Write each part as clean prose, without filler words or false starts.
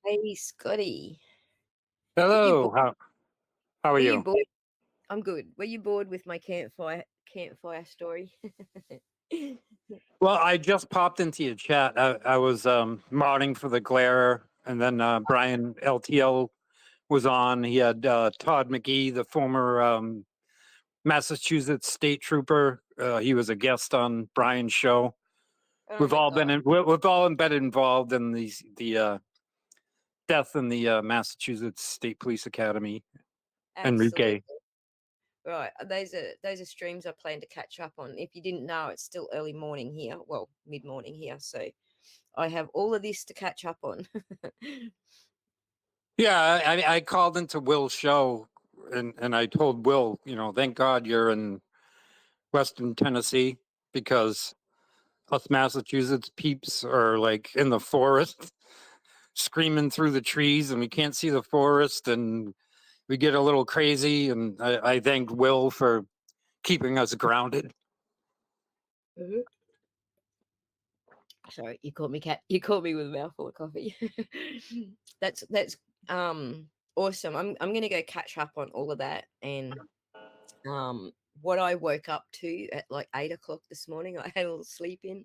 Hey, Scotty. Were you Hello. bored? How are Were you you? bored? I'm good. Were you bored with my campfire story? Well, I just popped into your chat. I was modding for the Glare, and then Brian LTL was on. He had Todd McGee, the former Massachusetts state trooper. He was a guest on Brian's show. Oh my God. We've all been involved in the death in the Massachusetts State Police Academy. Absolutely. Enrique. Right. Those are streams I plan to catch up on. If you didn't know, it's still early morning here. Well, mid-morning here. So I have all of this to catch up on. Yeah, I called into Will's show and I told Will, thank God you're in Western Tennessee because us Massachusetts peeps are like in the forest screaming through the trees and we can't see the forest and we get a little crazy. And I thanked Will for keeping us grounded. Mhm. Sorry, you caught me with a mouthful of coffee. That's awesome. I'm gonna go catch up on all of that and what I woke up to at like 8 o'clock this morning. I had a little sleep in.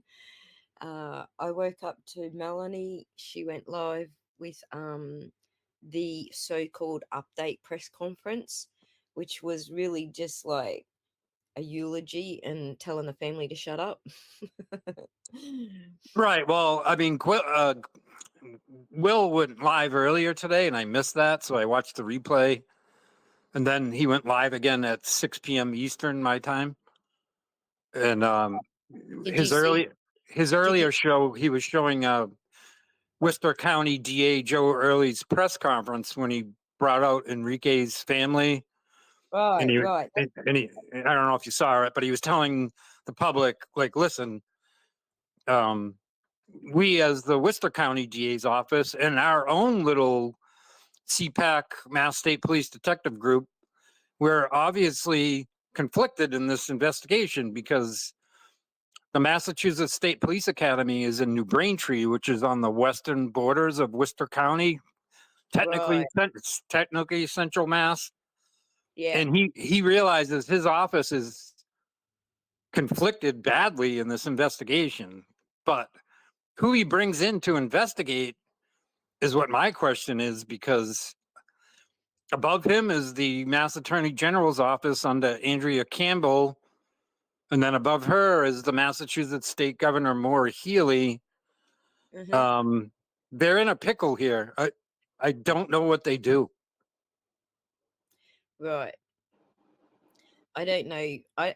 I woke up to Melanie. She went live with the so-called update press conference, which was really just like a eulogy and telling the family to shut up. Right. Well, I mean, Will went live earlier today and I missed that. So I watched the replay. And then he went live again at 6 p.m. Eastern, my time. And Did you his see? early his Did you? earlier show, he was showing Worcester County DA Joe Early's press conference when he brought out Enrique's family, and Right, he right. and he I don't know if you saw it, but he was telling the public, like, listen, um, we as the Worcester County DA's office and our own little CPAC Mass State Police Detective Group, we're obviously conflicted in this investigation because the Massachusetts State Police Academy is in New Braintree, which is on the western borders of Worcester County, Right. it's technically Central Mass. Yeah. And he realizes his office is conflicted badly in this investigation. But who he brings in to investigate is what my question is, because above him is the Mass Attorney General's office under Andrea Campbell. And then above her is the Massachusetts State Governor Maura Healey. Hmm. Um, they're in a pickle here. I don't know what they do. Right. I don't know. I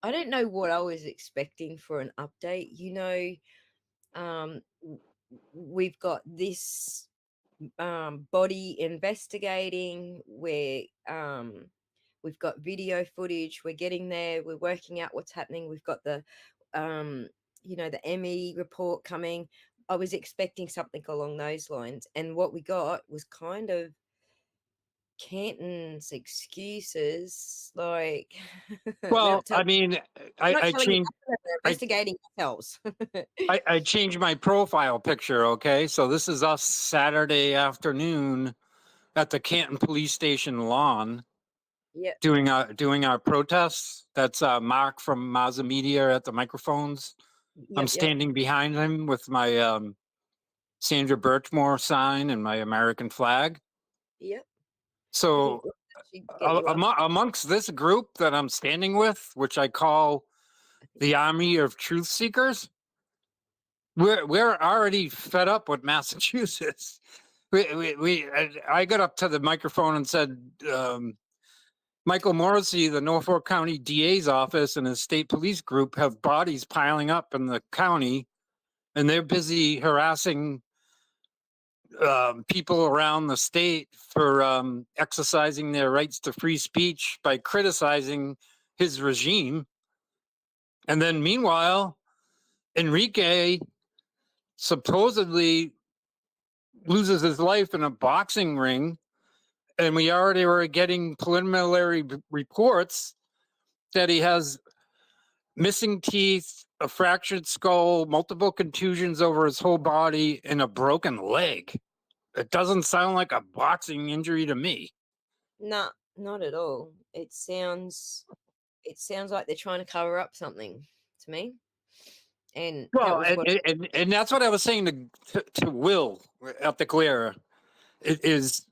don't know what I was expecting for an update. We've got this body investigating where we've got video footage. We're getting there. We're working out what's happening. We've got um, the ME report coming. I was expecting something along those lines, and what we got was kind of Canton's excuses. Like we Well, have to tell. I mean, We're not I telling you changed. nothing, we're I investigating ourselves. I changed my profile picture. Okay, so this is us Saturday afternoon at the Canton Police Station lawn Yep, doing our protests. That's Mark from Mazda Media at the microphones. I'm yep, standing behind him with my Sandra Birchmore sign and my American flag. yep. I think So we'll actually get you up. amongst this group that I'm standing with, which I call I think the Army of Truth Seekers, we're already fed up with Massachusetts. I got up to the microphone and said, Michael Morrissey, the Norfolk County DA's office and his state police group have bodies piling up in the county, and they're busy harassing people around the state for exercising their rights to free speech by criticizing his regime. And then meanwhile, Enrique supposedly loses his life in a boxing ring. And we already were getting preliminary reports that he has missing teeth, a fractured skull, multiple contusions over his whole body, and a broken leg. It doesn't sound like a boxing injury to me. Nah, not at all. It sounds like they're trying to cover up something to me. And that Well, was what and that's what I was saying to Will at the Clear. It is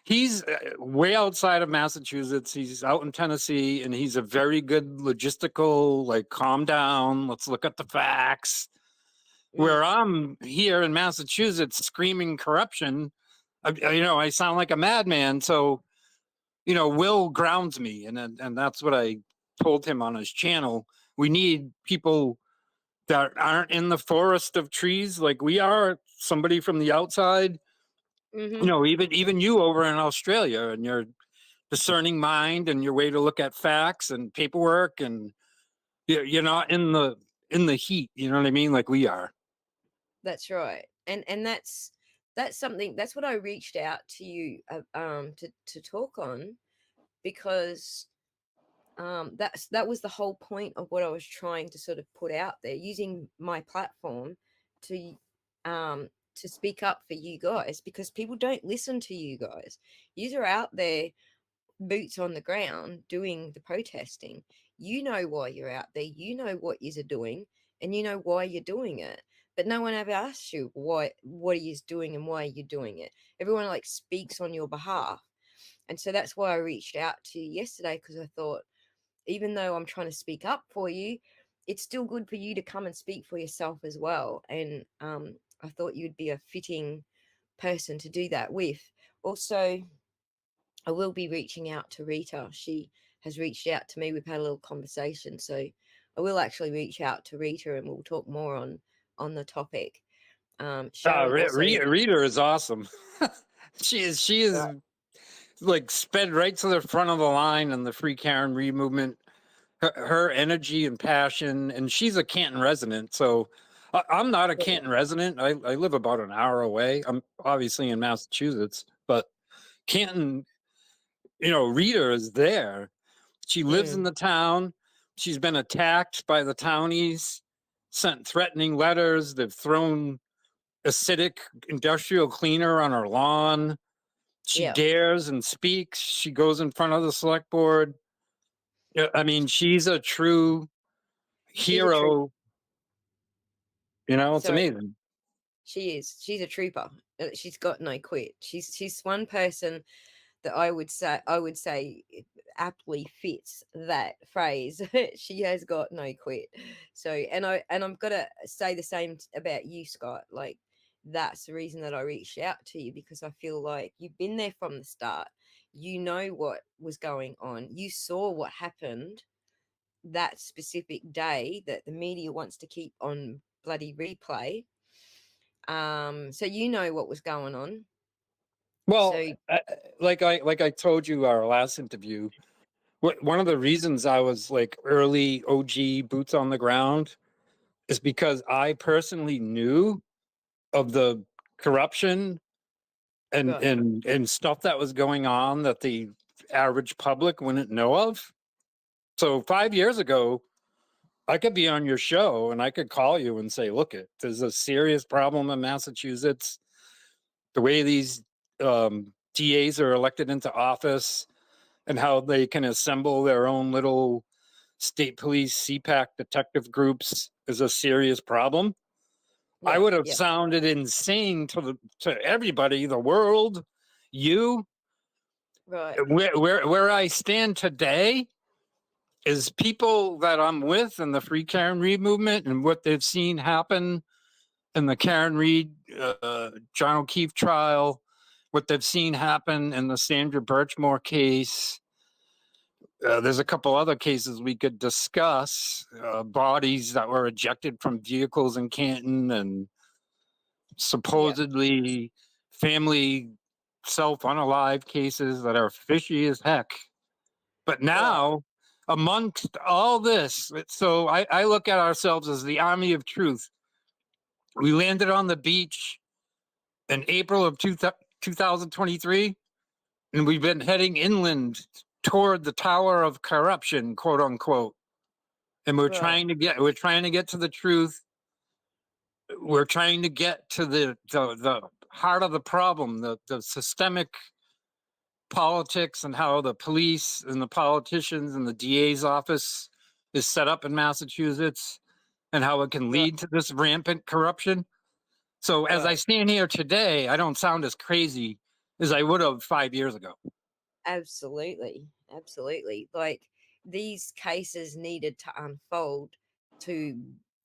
he's way outside of Massachusetts. He's out in Tennessee, and he's a very good logistical, like, calm down. Let's look at the facts. mm, Where I'm here in Massachusetts screaming corruption, I sound like a madman. So, Will grounds me, and that's what I told him on his channel. We need people that aren't in the forest of trees like we are. Somebody from the outside, mhm. even you over in Australia, and your discerning mind and your way to look at facts and paperwork, and you're not in the heat. You know what I mean? Like we are. That's right. And that's something that's what I reached out to you to talk on because that was the whole point of what I was trying to sort of put out there, using my platform to to speak up for you guys, because people don't listen to you guys. You are out there, boots on the ground, doing the protesting. You know why you're out there. You know what you're doing, and you know why you're doing it. But no one ever asks you what he is doing and why you're doing it. Everyone like speaks on your behalf, and so that's why I reached out to you yesterday, because I thought, even though I'm trying to speak up for you, it's still good for you to come and speak for yourself as well. And I thought you'd be a fitting person to do that with. Also, I will be reaching out to Rita. She has reached out to me. We've had a little conversation, so I will actually reach out to Rita, and we'll talk more on the topic. Sharon also, Reader is awesome. She is right, like sped right to the front of the line in the Free Karen Reed movement. Her energy and passion, and she's a Canton resident. So I'm not a right, Canton resident. I live about an hour away. I'm obviously in Massachusetts, but Canton, Rita is there. She lives in mm, the town. She's been attacked by the townies, sent threatening letters. They've thrown acidic industrial cleaner on her lawn. She yeah, dares and speaks. She goes in front of the select board. Yeah, I mean, she's a true she's a trooper. hero. It's Sorry, amazing. she is. She's a trooper. She's got no quit. She's one person that I would say aptly fits that phrase. She has got no quit. So, and I'm gonna say the same about you, Scott. Like, that's the reason that I reached out to you, because I feel like you've been there from the start. You know what was going on. You saw what happened that specific day that the media wants to keep on bloody replay. So you know what was going on. Well, So like I told you our last interview, one of the reasons I was like early OG boots on the ground is because I personally knew of the corruption and right, and and stuff that was going on that the average public wouldn't know of. So 5 years ago, I could be on your show and I could call you and say, "Look, there's a serious problem in Massachusetts. The way these DAs are elected into office, and how they can assemble their own little state police CPAC detective groups is a serious problem." I yeah, would have yeah, sounded insane to everybody, the world, you. right, Where I stand today is people that I'm with in the Free Karen Reed movement and what they've seen happen in the Karen Reed, John O'Keefe trial, what they've seen happen in the Sandra Birchmore case. There's a couple other cases we could discuss, bodies that were ejected from vehicles in Canton, and yeah, supposedly family self unalive cases that are fishy as heck. But right, now, amongst all this, so I look at ourselves as the army of truth. We landed on the beach in April of 2023, and we've been heading inland toward the tower of corruption, quote unquote. and Right. we're trying to get to the truth. We're trying to get to the heart of the problem, the systemic politics, and how the police and the politicians and the DA's office is set up in Massachusetts, and how it can Right. lead to this rampant corruption. So as I Right. stand here today, I don't sound as crazy as I would have 5 years ago. Absolutely. Absolutely. Like these cases needed to unfold to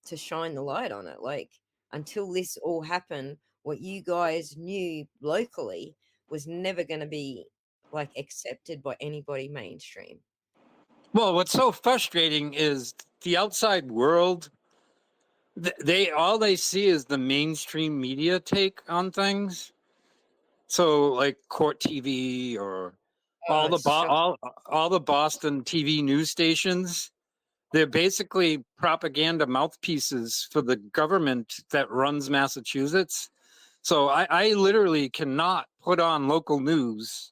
to shine the light on it. Like until this all happened, what you guys knew locally was never going to be like accepted by anybody mainstream. Well, what's so frustrating is the outside world. They all they see is the mainstream media take on things. So, like court TV or Oh, all the it's shocking. all the Boston TV news stations. They're basically propaganda mouthpieces for the government that runs Massachusetts. So I literally cannot put on local news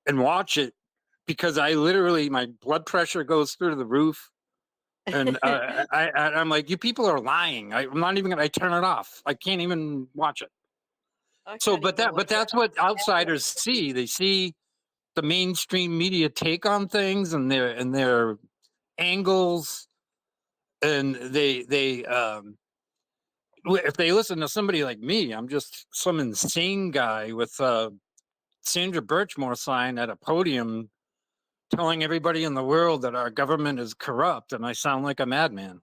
and watch it because I literally my blood pressure goes through the roof, and I'm like, you people are lying. I'm not even gonna. I turn it off. I can't even watch it. I So, can't even but watch it. that's what outsiders see. They see the mainstream media take on things and their angles, and if they listen to somebody like me, I'm just some insane guy with Sandra Birchmore sign at a podium telling everybody in the world that our government is corrupt, and I sound like a madman.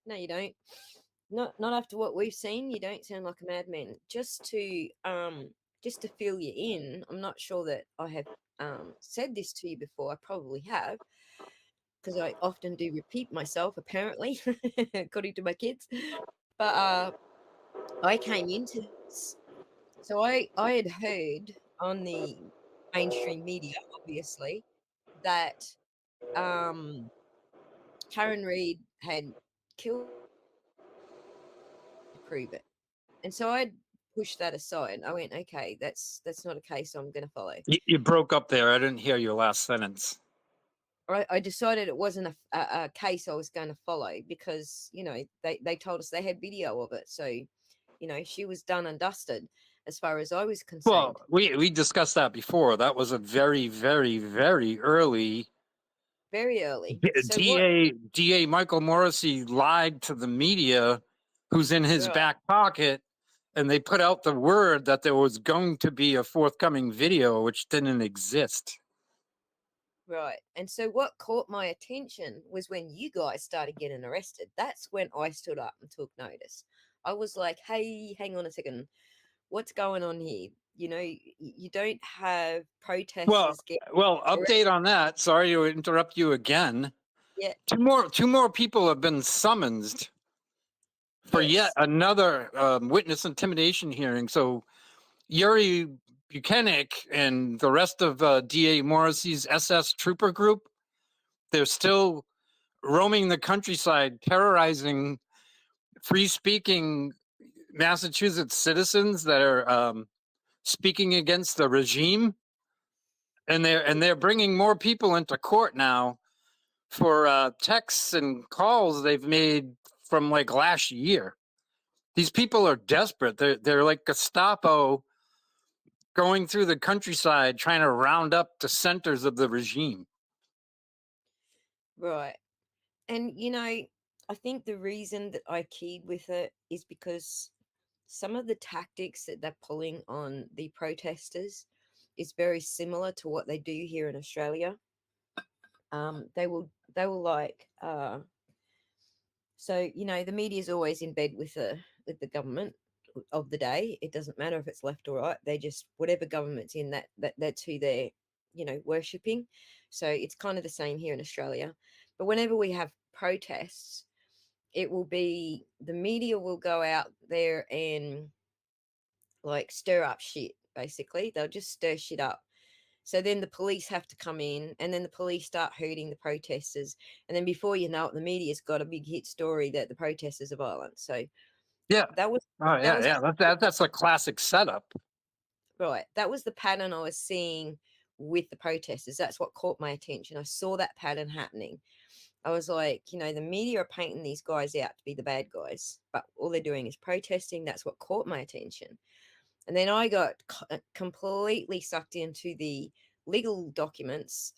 No, you don't. Not after what we've seen. You don't sound like a madman. Just to fill you in, I'm not sure that I have said this to you before. I probably have because I often do repeat myself. Apparently, according to my kids. But I came into this, so I had heard on the mainstream media, obviously, that um Karen Reed had killed to prove it. And so I pushed that aside. I went, okay, that's not a case I'm going to follow. You broke up there. I didn't hear your last sentence. I decided it wasn't a case I was going to follow because they told us they had video of it, so she was done and dusted as far as I was Well, concerned. we discussed that before. That was a very, very, very early Very early. So what? DA Michael Morrissey lied to the media, who's in his Right, back pocket, and they put out the word that there was going to be a forthcoming video, which didn't exist. right. And so what caught my attention was when you guys started getting arrested. That's when I stood up and took notice. I was like, hey, hang on a second. What's going on here? You don't have Well, protesters get update arrested on that. Sorry to interrupt you again. yet. Two more people have been summoned for yet Yes, another witness intimidation hearing. So Yuri Buchanan and the rest of DA Morrissey's SS trooper group, they're still roaming the countryside, terrorizing free-speaking Massachusetts citizens that are speaking against the regime, and they're bringing more people into court now for texts and calls they've made from like last year. These people are desperate. They're like Gestapo going through the countryside trying to round up dissenters of the regime. right. And I think the reason that I keyed with it is because some of the tactics that they're pulling on the protesters is very similar to what they do here in Australia. They will like so the media is always in bed with the government of the day. It doesn't matter if it's left or right. They just whatever government's in that's who they're worshipping. So it's kind of the same here in Australia. But whenever we have protests, it will be the media will go out there and like stir up shit. Basically, they'll just stir shit up. So then the police have to come in, and then the police start hurting the protesters, and then before you know it, the media's got a big hit story that the protesters are violent. So Yeah. that was Oh that yeah, was yeah. That's a classic setup. right. That was the pattern I was seeing with the protesters. That's what caught my attention. I saw that pattern happening. I was like, the media are painting these guys out to be the bad guys, but all they're doing is protesting. That's what caught my attention. And then I got completely sucked into the legal documents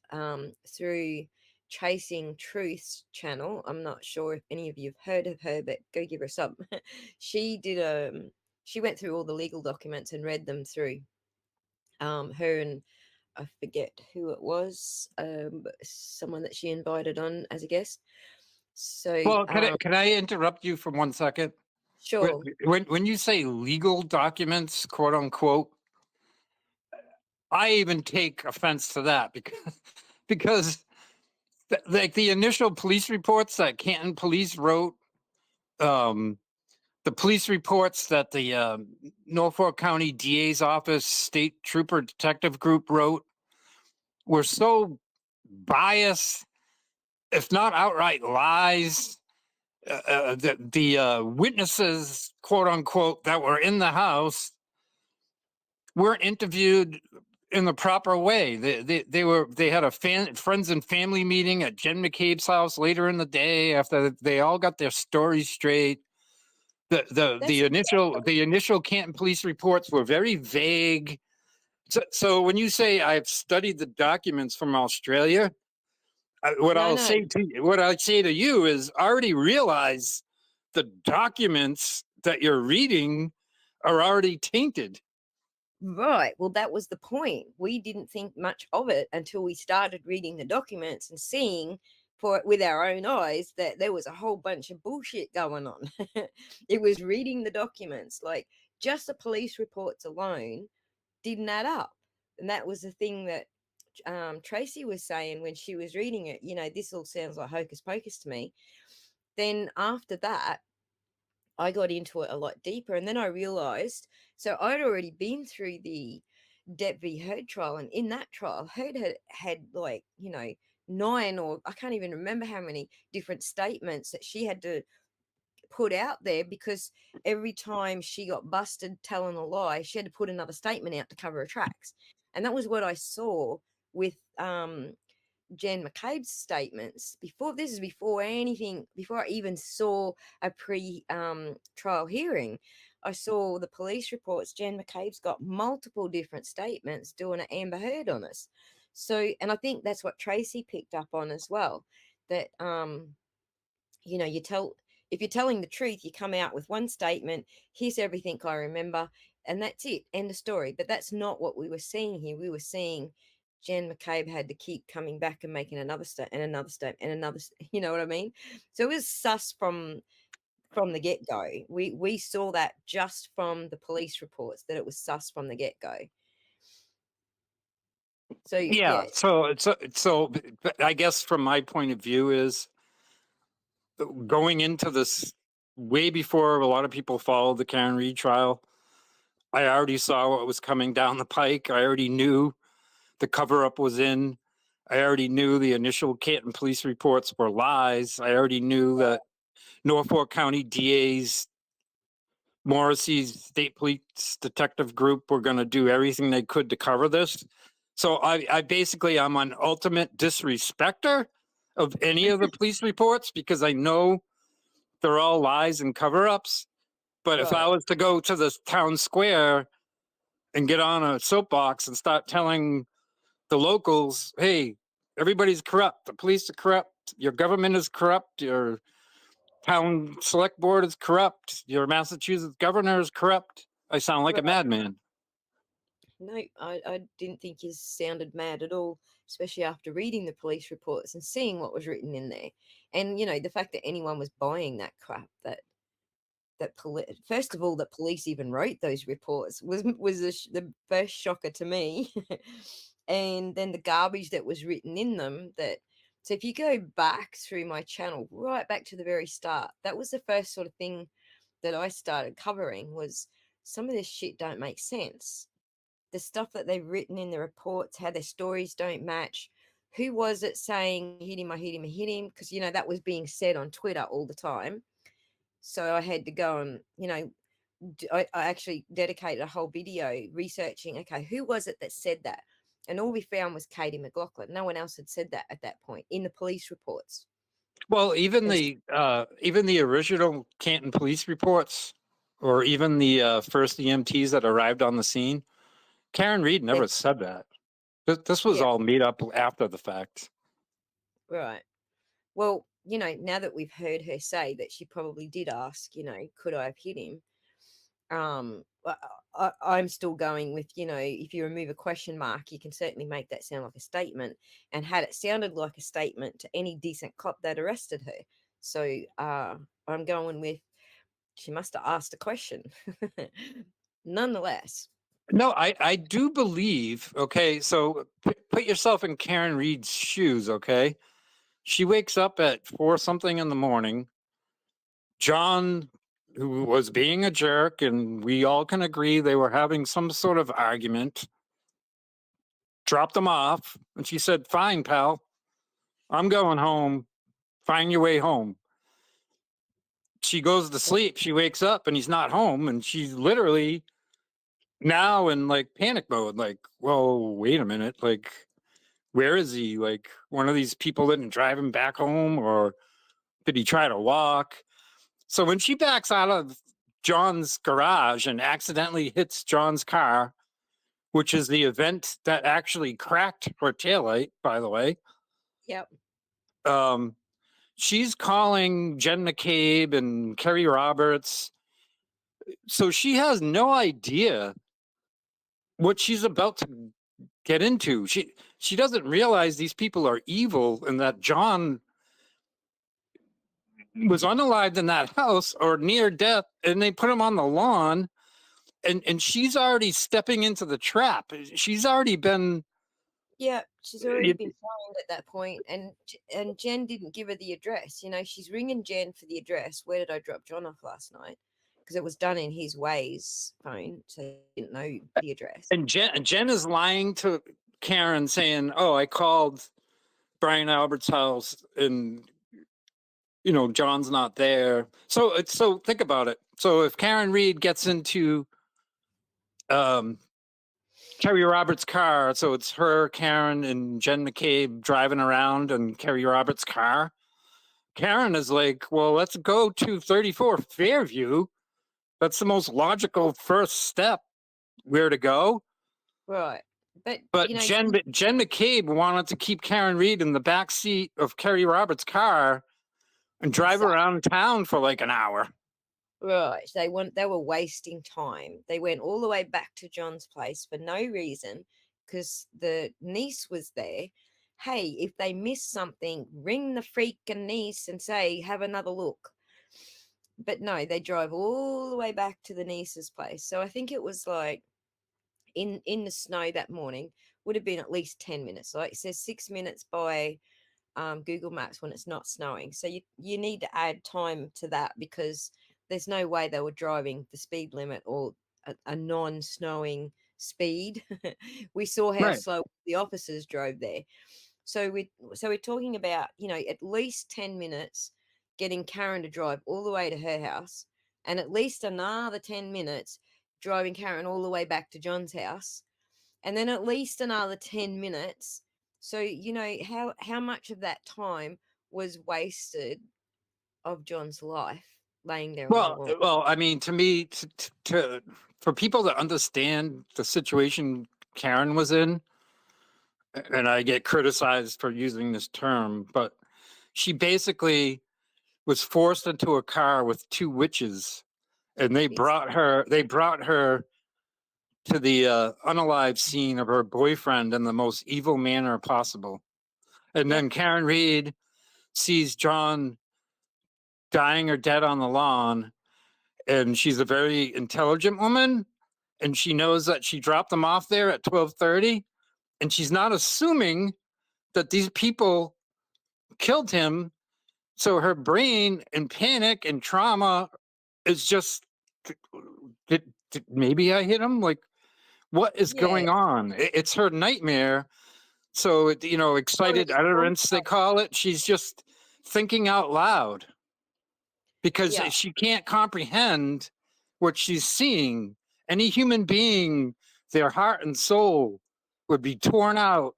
through Chasing Truth's channel. I'm not sure if any of you have heard of her, but go give her a sub. she did she went through all the legal documents and read them through. Her and I forget who it was, someone that she invited on as a guest. So, Well, can I interrupt you for 1 second? sure. When you say legal documents, quote unquote, I even take offense to that because like the initial police reports that Canton police wrote, um, the police reports that the Norfolk County DA's office state trooper detective group wrote were so biased, if not outright lies. The witnesses, quote unquote, that were in the house weren't interviewed in the proper way. They had a friends and family meeting at Jen McCabe's house later in the day after they all got their stories straight. The the That's the initial the initial Canton police reports were very vague. So when you say I've studied the documents from Australia, no, no. what I say to you is already realize the documents that you're reading are already tainted. Right. Well, that was the point. We didn't think much of it until we started reading the documents and seeing for it with our own eyes that there was a whole bunch of bullshit going on. It was reading the documents, like just the police reports alone didn't add up. And that was the thing that Tracy was saying when she was reading it. This all sounds like hocus pocus to me. Then after that, I got into it a lot deeper, and then I realized, so I'd already been through the Depp v. Heard trial, and in that trial, Heard had like, 9, or I can't even remember how many different statements that she had to put out there, because every time she got busted telling a lie, she had to put another statement out to cover her tracks. And that was what I saw with Jen McCabe's statements before. This is before anything, before I even saw a pre trial hearing. I saw the police reports. Jen McCabe's got multiple different statements doing an Amber Heard on us. So, and I think that's what Tracy picked up on as well. That you tell, if you're telling the truth, you come out with one statement. Here's everything I remember, and that's it. End of story. But that's not what we were seeing here. We were seeing Jen McCabe had to keep coming back and making another state and another state and another. You know what I mean? So it was sus from the get go. We saw that just from the police reports that it was sus from the get go. So Yeah. yeah, So I guess from my point of view is going into this way before a lot of people followed the Karen Reed trial. I already saw what was coming down the pike. I already knew the cover up was in. I already knew the initial Canton police reports were lies. I already knew that Norfolk County DA's Morrissey's state police detective group were going to do everything they could to cover this. So I basically I'm an ultimate disrespecter of any of the police reports because I know they're all lies and cover-ups. But if I right, was to go to the town square and get on a soapbox and start telling the locals, hey, everybody's corrupt, the police are corrupt, your government is corrupt, your town select board is corrupt, your Massachusetts governor is corrupt, I sound like a right. madman. No, I didn't think he sounded mad at all, especially after reading the police reports and seeing what was written in there. And the fact that anyone was buying that crap, first of all, that police even wrote those reports was the first shocker to me. And then the garbage that was written in them. So if you go back through my channel, right back to the very start, that was the first sort of thing that I started covering. Was some of this shit don't make sense. The stuff that they've written in the reports, how their stories don't match. Who was it saying, hit him, I hit him, I hit him? Because, that was being said on Twitter all the time. So I had to go and, I actually dedicated a whole video researching, okay, who was it that said that? And all we found was Katie McLaughlin. No one else had said that at that point in the police reports. Well, It's even the original Canton police reports, or even the first EMTs that arrived on the scene, Karen Reed they never said that. This was yeah, all made up after the fact. right. Well, now that we've heard her say that she probably did ask, could I have hit him? I'm still going with, if you remove a question mark, you can certainly make that sound like a statement. And had it sounded like a statement to any decent cop that arrested her. So I'm going with she must have asked a question. Nonetheless. No, I do believe. Okay, so put yourself in Karen Reed's shoes. Okay, she wakes up at 4 something in the morning. John, who was being a jerk, and we all can agree they were having some sort of argument, dropped them off, and she said, "Fine, pal, I'm going home. Find your way home." She goes to sleep. She wakes up, and he's not home, and she's literally now in like panic mode. Like, well, wait a minute, like, where is he? Like, one of these people didn't drive him back home, or did he try to walk? So when she backs out of John's garage and accidentally hits John's car, which is the event that actually cracked her taillight, by the way, Yep. um, she's calling Jen McCabe and Kerry Roberts. So she has no idea what she's about to get into. She doesn't realize these people are evil and that John was unalived in that house or near death, and they put him on the lawn, and she's already stepping into the trap. She's already been Yeah, she's already been fined at that point, and Jen didn't give her the address. She's ringing Jen for the address. Where did I drop John off last night? Because it was done in his Waze phone, so he didn't know the address. and Jen is lying to Karen, saying, "Oh, I called Brian Albert's house, and John's not there." So think about it. So if Karen Reed gets into um, Kerry Roberts' car, so it's her, Karen, and Jen McCabe driving around in Kerry Roberts' car. Karen is like, "Well, let's go to 34 Fairview. That's the most logical first step where to go." Right, but But Jen McCabe wanted to keep Karen Reed in the back seat of Kerry Roberts' car and drive exactly. around town for like an hour. Right. They were wasting time. They went all the way back to John's place for no reason because the niece was there. Hey, if they miss something, ring the freaking niece and say, have another look. But no, they drove all the way back to the niece's place. So I think it was like in the snow that morning would have been at least 10 minutes. Like it says 6 minutes by Google Maps when it's not snowing. So you need to add time to that because there's no way they were driving the speed limit or a non-snowing speed. We saw how Right. slow the officers drove there. So we're talking about at least 10 minutes getting Karen to drive all the way to her house, and at least another 10 minutes driving Karen all the way back to John's house, and then at least another 10 minutes. So how much of that time was wasted of John's life laying there on the lawn. Well, I mean, to me, for people to understand the situation Karen was in, and I get criticized for using this term, but she basically was forced into a car with two witches, and they brought Exactly. her. They brought her to the unalived scene of her boyfriend in the most evil manner possible. And Yep. then Karen Reed sees John dying or dead on the lawn, and she's a very intelligent woman, and she knows that she dropped them off there at 12:30, and she's not assuming that these people killed him. So her brain in panic and trauma is just, did maybe I hit him? Like, what is Yeah. going on? It's her nightmare. So, excited Already utterance, they traumatized. call it. She's just thinking out loud because Yeah. she can't comprehend what she's seeing. Any human being, their heart and soul would be torn out.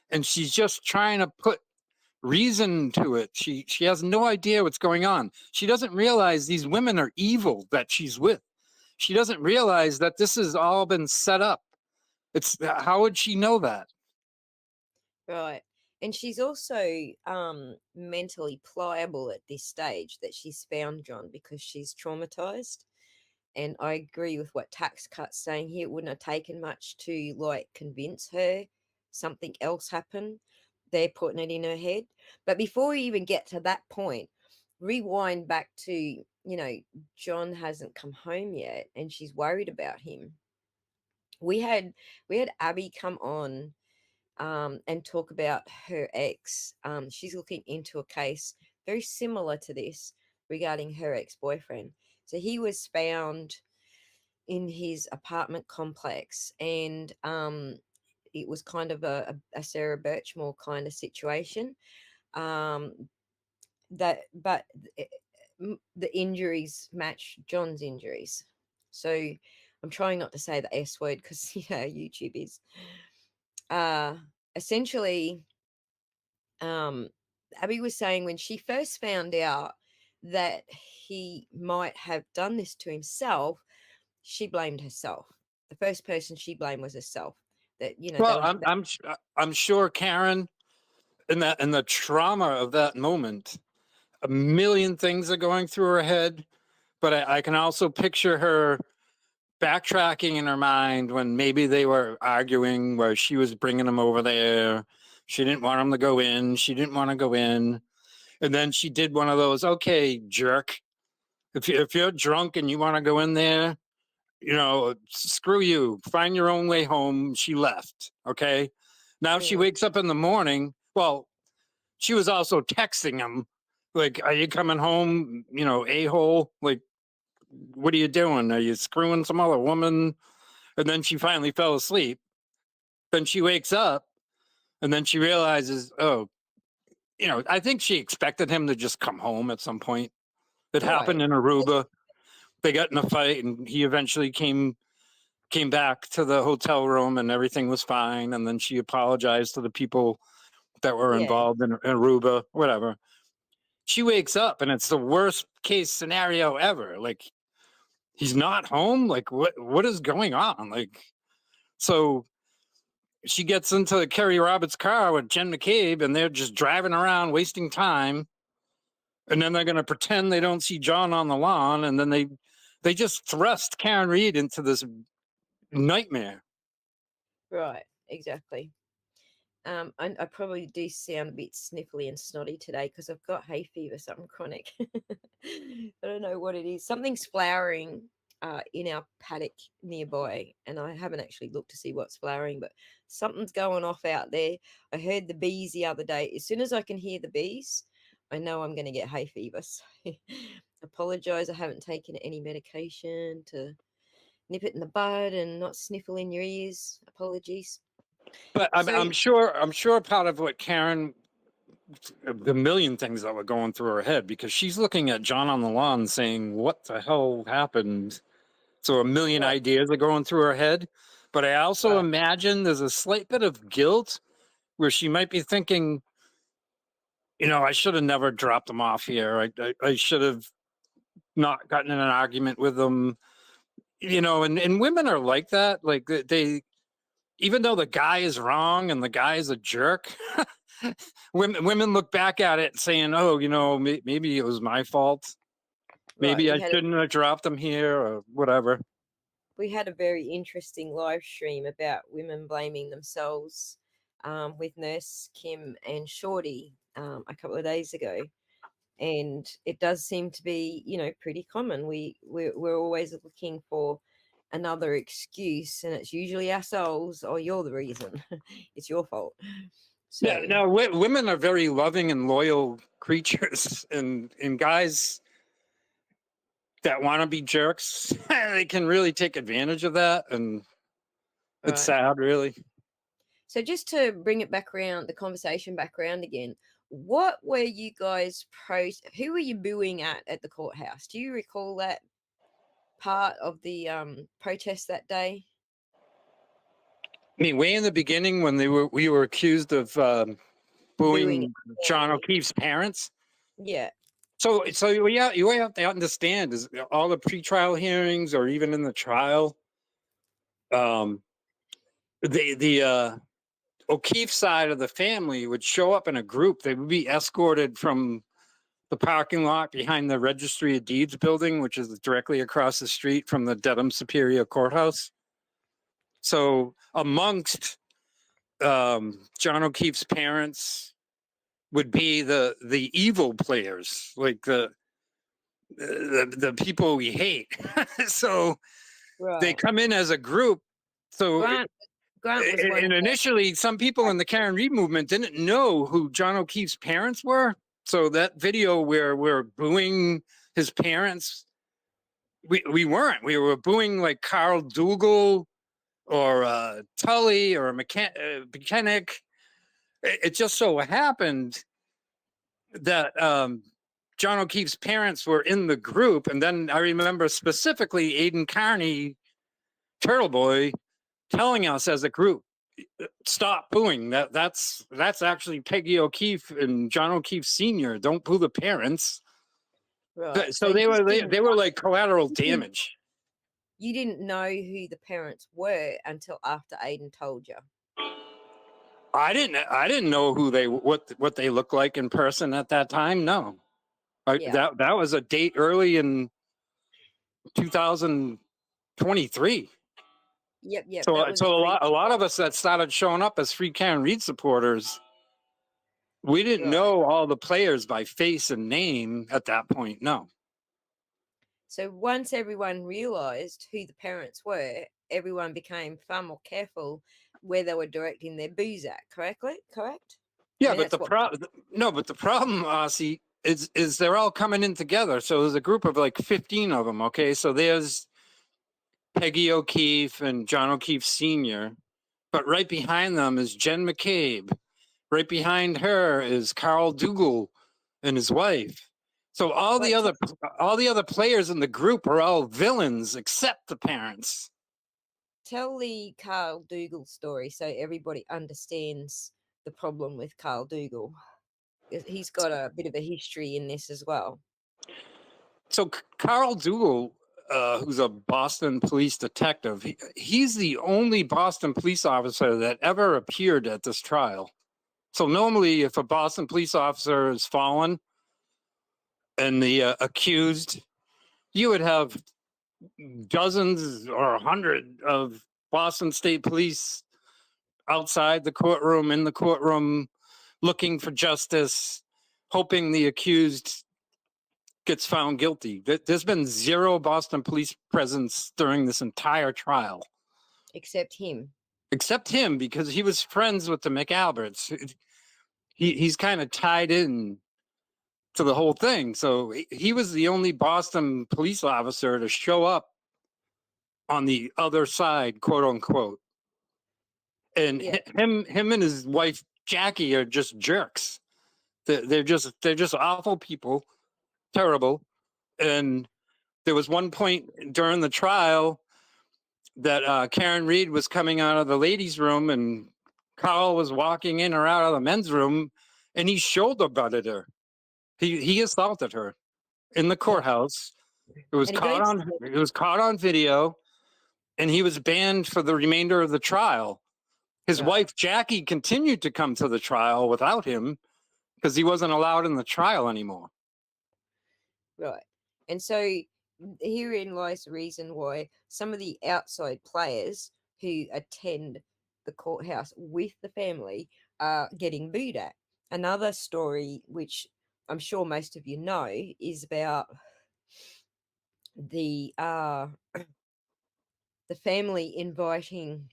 And she's just trying to put reason to it. She has no idea what's going on. She doesn't realize these women are evil that she's with. She doesn't realize that this has all been set up. It's how would she know that? Right. And she's also mentally pliable at this stage that she's found John because she's traumatized. And I agree with what Tax Cut's saying here. It wouldn't have taken much to like convince her something else happened. They're putting it in her head. But before we even get to that point, rewind back to, John hasn't come home yet and she's worried about him. We had Abby come on and talk about her ex. She's looking into a case very similar to this regarding her ex-boyfriend. So he was found in his apartment complex, and it was kind of a Sarah Birchmore kind of situation. Um, but the injuries match John's injuries. So I'm trying not to say the S word because YouTube is uh, essentially. Um, Abby was saying when she first found out that he might have done this to himself, she blamed herself. The first person she blamed was herself. That there Well, was I'm that. I'm I'm sure Karen, in the trauma of that moment, a million things are going through her head. But I can also picture her backtracking in her mind when maybe they were arguing where she was bringing him over there. She didn't want him to go in. She didn't want to go in. And then she did one of those, okay, jerk. If you're drunk and you want to go in there, screw you. Find your own way home. She left. Okay. Now she Mm, wakes up in the morning. Well, she was also texting him, like, are you coming home? A hole? Like, what are you doing? Are you screwing some other woman? And then she finally fell asleep. Then she wakes up and then she realizes, oh, I think she expected him to just come home at some point. It happened right. in Aruba. They got in a fight and he eventually came back to the hotel room and everything was fine. And then she apologized to the people that were Yeah. involved in Aruba, whatever. She wakes up and it's the worst case scenario ever. Like, he's not home. Like, what is going on? Like, so she gets into Kerry Roberts' car with Jen McCabe and they're just driving around wasting time. And then they're going to pretend they don't see John on the lawn. And then they just thrust Karen Reed into this nightmare. Right. Exactly. I probably do sound a bit sniffly and snotty today because I've got hay fever, something chronic. I don't know what it is. Something's flowering in our paddock nearby, and I haven't actually looked to see what's flowering, but something's going off out there. I heard the bees the other day. As soon as I can hear the bees, I know I'm going to get hay fever. So apologize. I haven't taken any medication to nip it in the bud and not sniffle in your ears. Apologies. But So, I'm sure part of what Karen, the million things that were going through her head, because she's looking at John on the lawn saying, what the hell happened? So a million right, ideas are going through her head. But I also right. imagine there's a slight bit of guilt where she might be thinking, I should have never dropped him off here. I should have not gotten in an argument with him. And women are like that. Like they even though the guy is wrong and the guy is a jerk, women look back at it saying, "Oh, maybe it was my fault. Right. Maybe I shouldn't have dropped him here, or whatever." We had a very interesting live stream about women blaming themselves with Nurse Kim and Shorty a couple of days ago, and it does seem to be pretty common. We're always looking for another excuse, and it's usually ourselves. Or you're the reason. It's your fault. Yeah, So no, women are very loving and loyal creatures, and guys that want to be jerks, they can really take advantage of that, and it's right. sad, really. So just to bring it back around, the conversation back around again, what were you guys who were you booing at the courthouse? Do you recall that part of the protest that day? I mean, way in the beginning when we were accused of booing booing John family. O'Keefe's parents. Yeah. So yeah, you have to understand is all the pretrial hearings or even in the trial, um, the O'Keefe side of the family would show up in a group. They would be escorted from the parking lot behind the Registry of Deeds building, which is directly across the street from the Dedham Superior Courthouse. So amongst John O'Keefe's parents would be the evil players, like the people we hate. So they Right. come in as a group. So Grant Grant was one of and initially, some people in the Karen Reed movement didn't know who John O'Keefe's parents were. So that video where we're booing his parents, we weren't. We were booing like Carl Dougal or Tully or McKennick. It just so happened that John O'Keefe's parents were in the group. And then I remember specifically Aiden Carney, Turtle Boy, telling us as a group, stop booing. That's actually Peggy O'Keefe and John O'Keefe Sr. Don't boo the parents. right. So So they you were didn't they were like collateral damage. you didn't know who the parents were until after Aiden told you. I didn't know who they what they looked like in person at that time. No, Yeah. that was a date early in 2023. Yep. So That was so a a recent. lot of us that started showing up as Free Karen Reed supporters, we didn't Right. know all the players by face and name at that point. No. So once everyone realized who the parents were, everyone became far more careful where they were directing their booze at. Correctly? Correct? I Yeah, mean, but that's what. the problem, Aussie, is they're all coming in together. So there's a group of like 15 of them. Okay, so there's Peggy O'Keefe and John O'Keefe Sr., but right behind them is Jen McCabe. Right behind her is Carl Dougal and his wife. So But all the other players in the group are all villains except the parents. tell the Carl Dougal story so everybody understands the problem with Carl Dougal. He's got a bit of a history in this as well. So Carl Dougal, who's a Boston police detective, he's the only Boston police officer that ever appeared at this trial. So normally, if a Boston police officer is fallen and the accused, you would have dozens or 100 of Boston State Police outside the courtroom, in the courtroom, looking for justice, hoping the accused gets found guilty. There's been zero Boston police presence during this entire trial, Except him. except him because he was friends with the McAlberts. He's kind of tied in to the whole thing. So he was the only Boston police officer to show up on the other side, quote unquote. And Yeah. him and his wife Jackie are just jerks. They're just awful people, terrible. And there was one point during the trial that Karen Reed was coming out of the ladies' room and Carl was walking in or out of the men's room, and he shoulder butted her. He assaulted her in the Yeah. courthouse. And he got him. It was caught on video, and he was banned for the remainder of the trial. His Right. wife Jackie continued to come to the trial without him because he wasn't allowed in the trial anymore. Right. And so herein lies the reason why some of the outside players who attend the courthouse with the family are getting booed at. Another story, which I'm sure most of you know, is about the the family inviting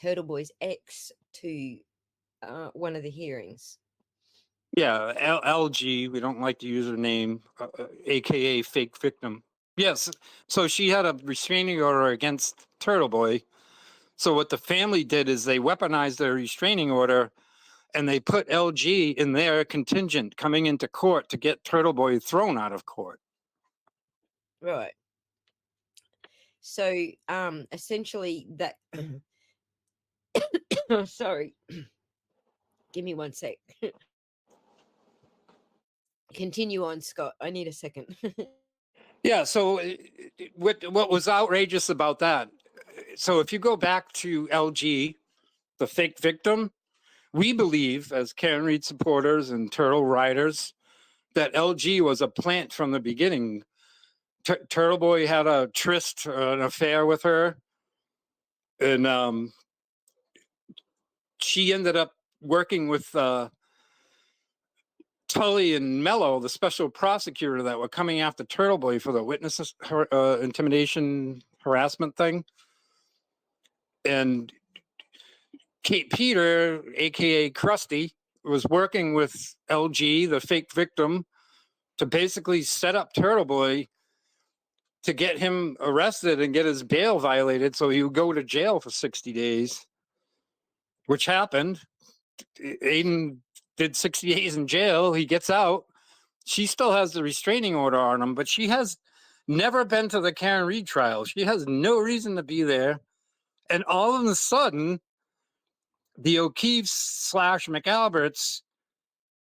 Turtle Boy's ex to one of the hearings. Yeah, LG. We don't like to use her name, aka fake victim. Yes. So she had a restraining order against Turtle Boy. So what the family did is they weaponized their restraining order and they put LG in their contingent coming into court to get Turtle Boy thrown out of court. Right. So essentially that sorry. Give me one sec. Continue on, Scott. I need a second. Yeah. So, what was outrageous about that? So, if you go back to LG, the fake victim, we believe, as Karen Reed supporters and Turtle riders, that LG was a plant from the beginning. Turtle Boy had a tryst, an affair with her, and she ended up working with Tully and Mello, the special prosecutor that were coming after Turtle Boy for the witness intimidation harassment thing. And Kate Peter, aka Krusty, was working with LG, the fake victim, to basically set up Turtle Boy to get him arrested and get his bail violated so he would go to jail for 60 days, which happened. Aiden did 60 days in jail. He gets out. She still has the restraining order on him, but she has never been to the Karen Reed trial. She has no reason to be there. And all of a sudden, the O'Keefes / McAlberts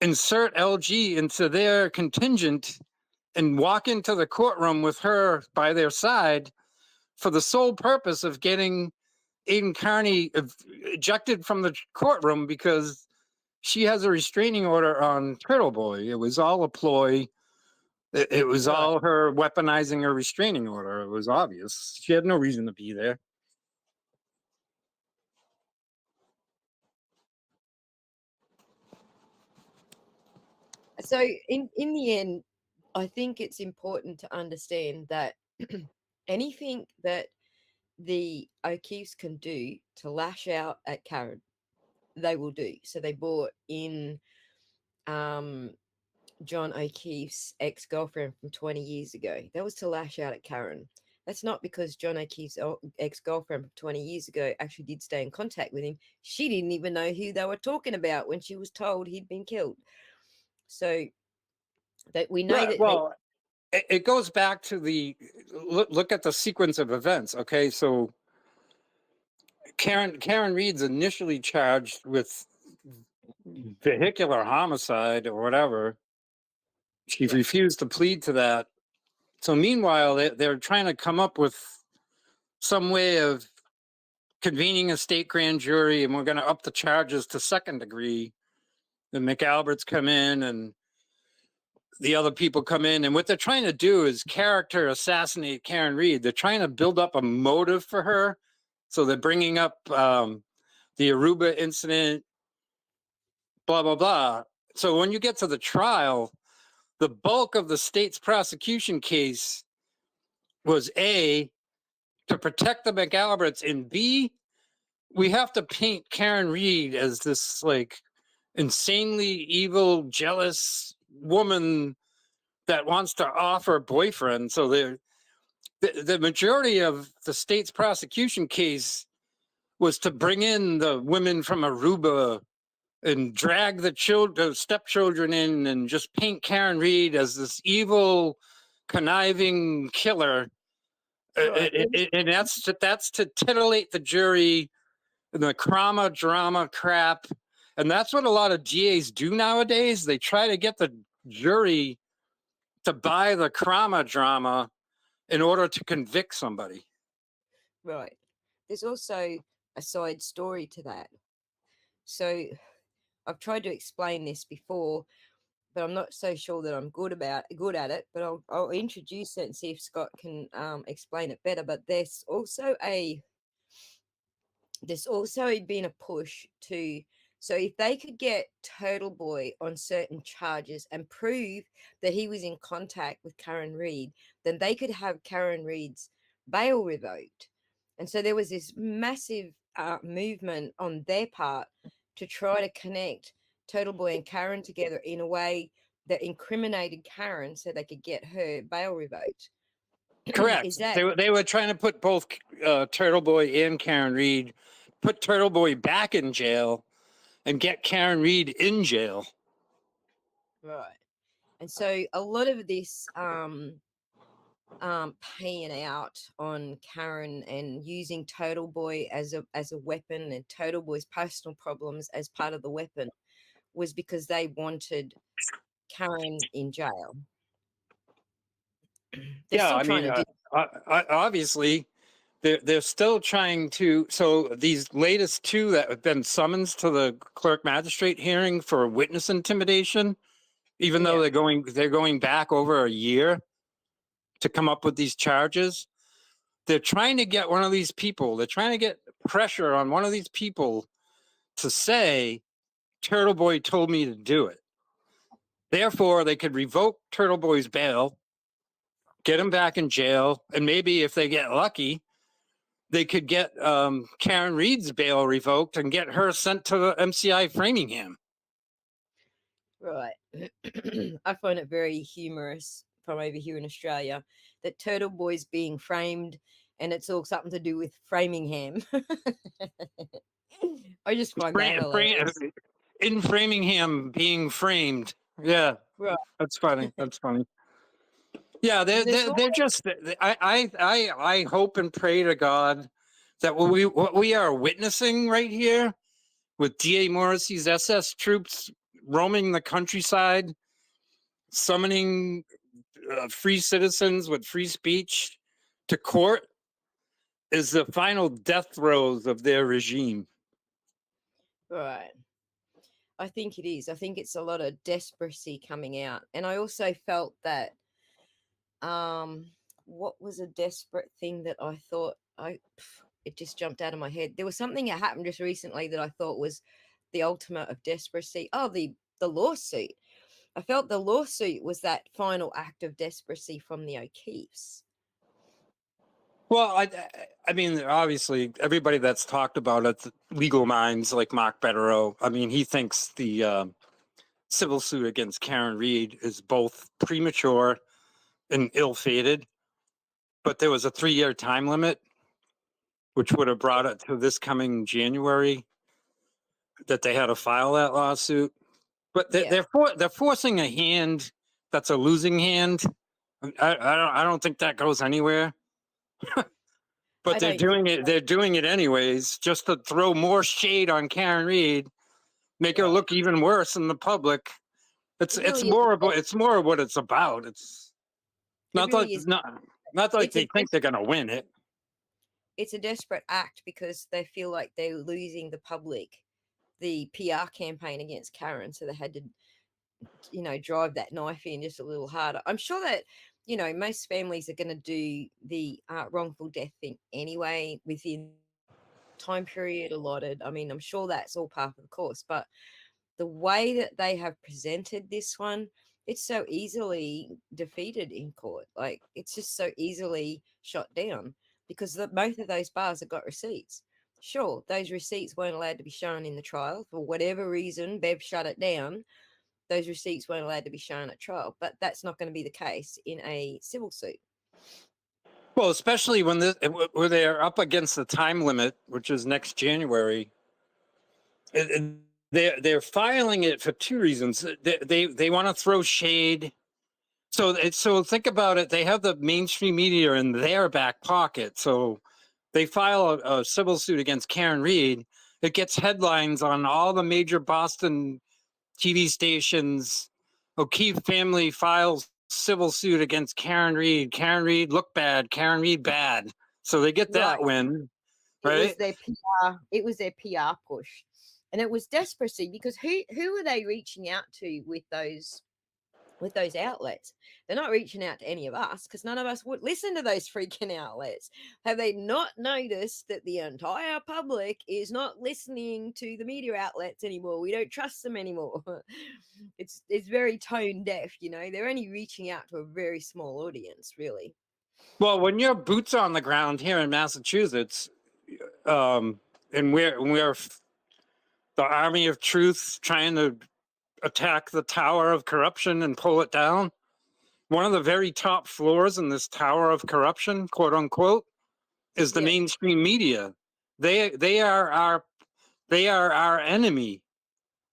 insert LG into their contingent and walk into the courtroom with her by their side for the sole purpose of getting Aiden Carney ejected from the courtroom because she has a restraining order on Turtle Boy. It was all a ploy. It was Right. all her weaponizing her restraining order. It was obvious. She had no reason to be there. So in the end, I think it's important to understand that anything that the O'Keefes can do to lash out at Karen, they will do. So they brought in um John O'Keefe's ex-girlfriend from 20 years ago. That was to lash out at Karen. That's not because John O'Keefe's ex-girlfriend from 20 years ago actually did stay in contact with him. She didn't even know who they were talking about when she was told he'd been killed. So that we know Right. that they Well, it goes back to the look at the sequence of events. Okay, so Karen Reed's initially charged with vehicular homicide or whatever. She yeah, refused to plead to that. So meanwhile, they're trying to come up with some way of convening a state grand jury, and we're going to up the charges to second degree. The McAlberts come in, and the other people come in, and what they're trying to do is character assassinate Karen Reed. They're trying to build up a motive for her. So they're bringing up the Aruba incident, blah, blah, blah. So when you get to the trial, the bulk of the state's prosecution case was A, to protect the McAlberts, and B, we have to paint Karen Reed as this like insanely evil, jealous woman that wants to off her boyfriend. So the majority of the state's prosecution case was to bring in the women from Aruba and drag the stepchildren in and just paint Karen Reed as this evil, conniving killer. right. And that's to titillate the jury and the crama drama crap. And that's what a lot of DAs do nowadays. They try to get the jury to buy the crama drama in order to convict somebody. Right. There's also a side story to that. So I've tried to explain this before, but I'm not so sure that I'm good at it. But I'll introduce it and see if Scott can explain it better. But there's also been a push to, so if they could get Turtle Boy on certain charges and prove that he was in contact with Karen Reed, then they could have Karen Reed's bail revoked. And so there was this massive movement on their part to try to connect Turtle Boy and Karen together in a way that incriminated Karen so they could get her bail revoked. Is Correct. that They were trying to put both Turtle Boy and Karen Reed, put Turtle Boy back in jail, and get Karen Reed in jail. right? And so a lot of this paying out on Karen and using Total Boy as a weapon and Total Boy's personal problems as part of the weapon. was because they wanted Karen in jail. They're Yeah, still I trying mean, to do. obviously, they're still trying to. So these latest two that have been summoned to the clerk magistrate hearing for witness intimidation, even though Yeah, they're going back over a year to come up with these charges. They're trying to get one of these people. They're trying to get pressure on one of these people to say Turtle Boy told me to do it. Therefore, they could revoke Turtle Boy's bail, get him back in jail, and maybe if they get lucky, they could get Karen Reed's bail revoked and get her sent to the MCI Framingham. right. I find it very humorous from over here in Australia that Turtle Boy's being framed, and it's all something to do with Framingham. I just find that hilarious. In Framingham being framed. Yeah, Right. that's funny. That's funny. Yeah, And there's all. they're just. I hope and pray to God that what we are witnessing right here with D.A. Morrissey's SS troops roaming the countryside, summoning free citizens with free speech to court, is the final death throes of their regime. Right. I think it is. I think it's a lot of desperacy coming out. And I also felt that um what was a desperate thing that I thought it just jumped out of my head. There was something that happened just recently that I thought was the ultimate of desperacy. Oh, the lawsuit. I felt the lawsuit was that final act of desperacy from the O'Keefes. Well, I mean, obviously, everybody that's talked about it, legal minds like Mark Betterow, I mean, he thinks the civil suit against Karen Reed is both premature and ill-fated, but there was a 3-year time limit, which would have brought it to this coming January that they had to file that lawsuit. But Yeah, they're forcing a hand that's a losing hand. I don't think that goes anywhere. But I don't think. they're doing it anyways, just to throw more shade on Karen Reed, make her Right. look even worse in the public. It really is. It's more of what it's about. It's It not like really is. not like It's a they think they're gonna win it. it's a desperate act because they feel like they're losing the public the PR campaign against Karen, so they had to, drive that knife in just a little harder. I'm sure that, most families are going to do the wrongful death thing anyway within time period allotted. I mean, I'm sure that's all part of the course, but the way that they have presented this one, it's so easily defeated in court. Like it's just so easily shot down because both of those bars have got receipts. Sure, those receipts weren't allowed to be shown in the trial for whatever reason. Bev shut it down. Those receipts weren't allowed to be shown at trial, but that's not going to be the case in a civil suit. Well, especially when they're up against the time limit, which is next January. They're filing it for two reasons. They want to throw shade. So think about it. They have the mainstream media in their back pocket. So they file a civil suit against Karen Reed. It gets headlines on all the major Boston TV stations. O'Keefe family files civil suit against Karen Reed. Karen Reed look bad. Karen Reed bad. So they get Right. that win, It right? was their PR. It was their PR push, and it was desperacy because who are they reaching out to with those outlets? They're not reaching out to any of us because none of us would listen to those freaking outlets. Have they not noticed that the entire public is not listening to the media outlets anymore? We don't trust them anymore. It's very tone deaf, They're only reaching out to a very small audience, really. Well, when you're boots on the ground here in Massachusetts, and we're the army of truth trying to attack the tower of corruption and pull it down. One of the very top floors in this tower of corruption, quote unquote, is the Yeah. mainstream media. They are our enemy.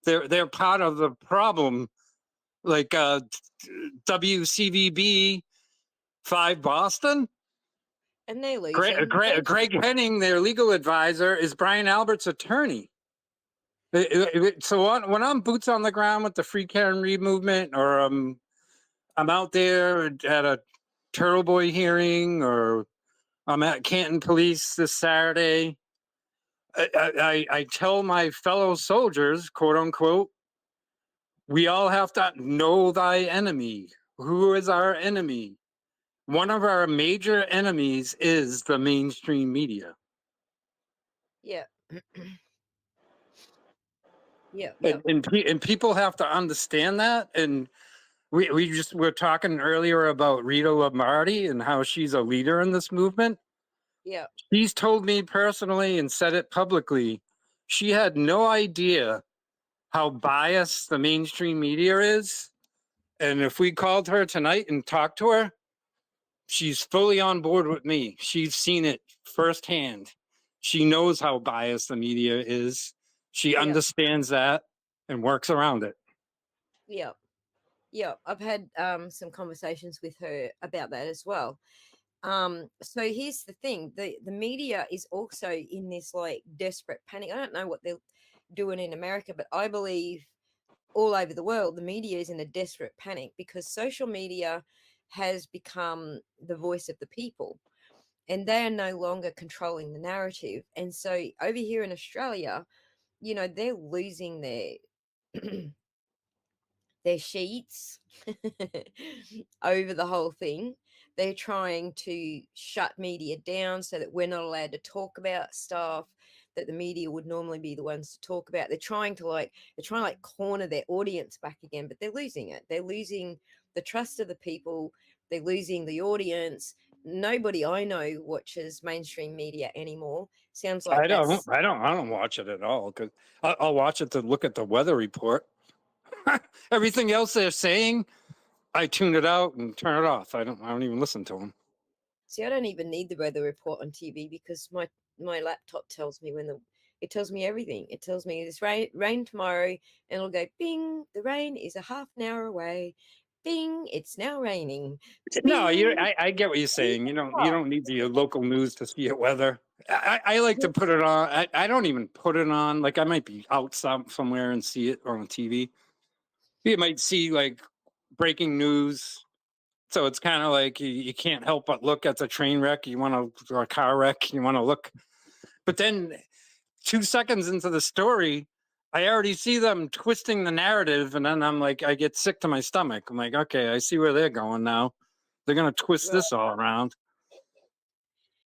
They're part of the problem. Like WCVB 5 Boston. And they're losing. Greg Henning, their legal advisor, is Brian Albert's attorney. So when I'm boots on the ground with the Free Karen Read movement, or I'm out there at a Turtle Boy hearing, or I'm at Canton Police this Saturday, I tell my fellow soldiers, quote unquote, we all have to know thy enemy. Who is our enemy? One of our major enemies is the mainstream media. Yeah. Yeah. Yeah. And people have to understand that. And we just were talking earlier about Rita Lombardi and how she's a leader in this movement. Yeah. She's told me personally and said it publicly. She had no idea how biased the mainstream media is. And if we called her tonight and talked to her, she's fully on board with me. She's seen it firsthand. She knows how biased the media is. She Yeah. understands that and works around it. Yeah. Yeah. I've had some conversations with her about that as well. So here's the thing: the media is also in this like desperate panic. I don't know what they're doing in America, but I believe all over the world the media is in a desperate panic because social media has become the voice of the people, and they are no longer controlling the narrative. And so over here in Australia, they're losing their sheets over the whole thing. They're trying to shut media down so that we're not allowed to talk about stuff that the media would normally be the ones to talk about. They're trying to corner their audience back again, but they're losing it. They're losing the trust of the people. They're losing the audience. Nobody I know watches mainstream media anymore. Sounds like I don't, that's I don't, I don't watch it at all because I'll watch it to look at the weather report. Everything else they're saying, I tune it out and turn it off. I don't even listen to them. See, I don't even need the weather report on TV because my laptop tells me it tells me everything. It tells me this rain tomorrow, and it'll go bing. The rain is a half an hour away. Bing, it's now raining. No, Bing. I get what you're saying. You Oh, don't need the local news to see it weather. I like to put it on. I don't even put it on. Like I might be out somewhere and see it on TV. You might see like breaking news. So it's kind of like you can't help but look at the train wreck. You want to, or a car wreck. You want to look. But then 2 seconds into the story, I already see them twisting the narrative. And then I'm like, I get sick to my stomach. I'm like, okay, I see where they're going now. They're going to twist right. this all around.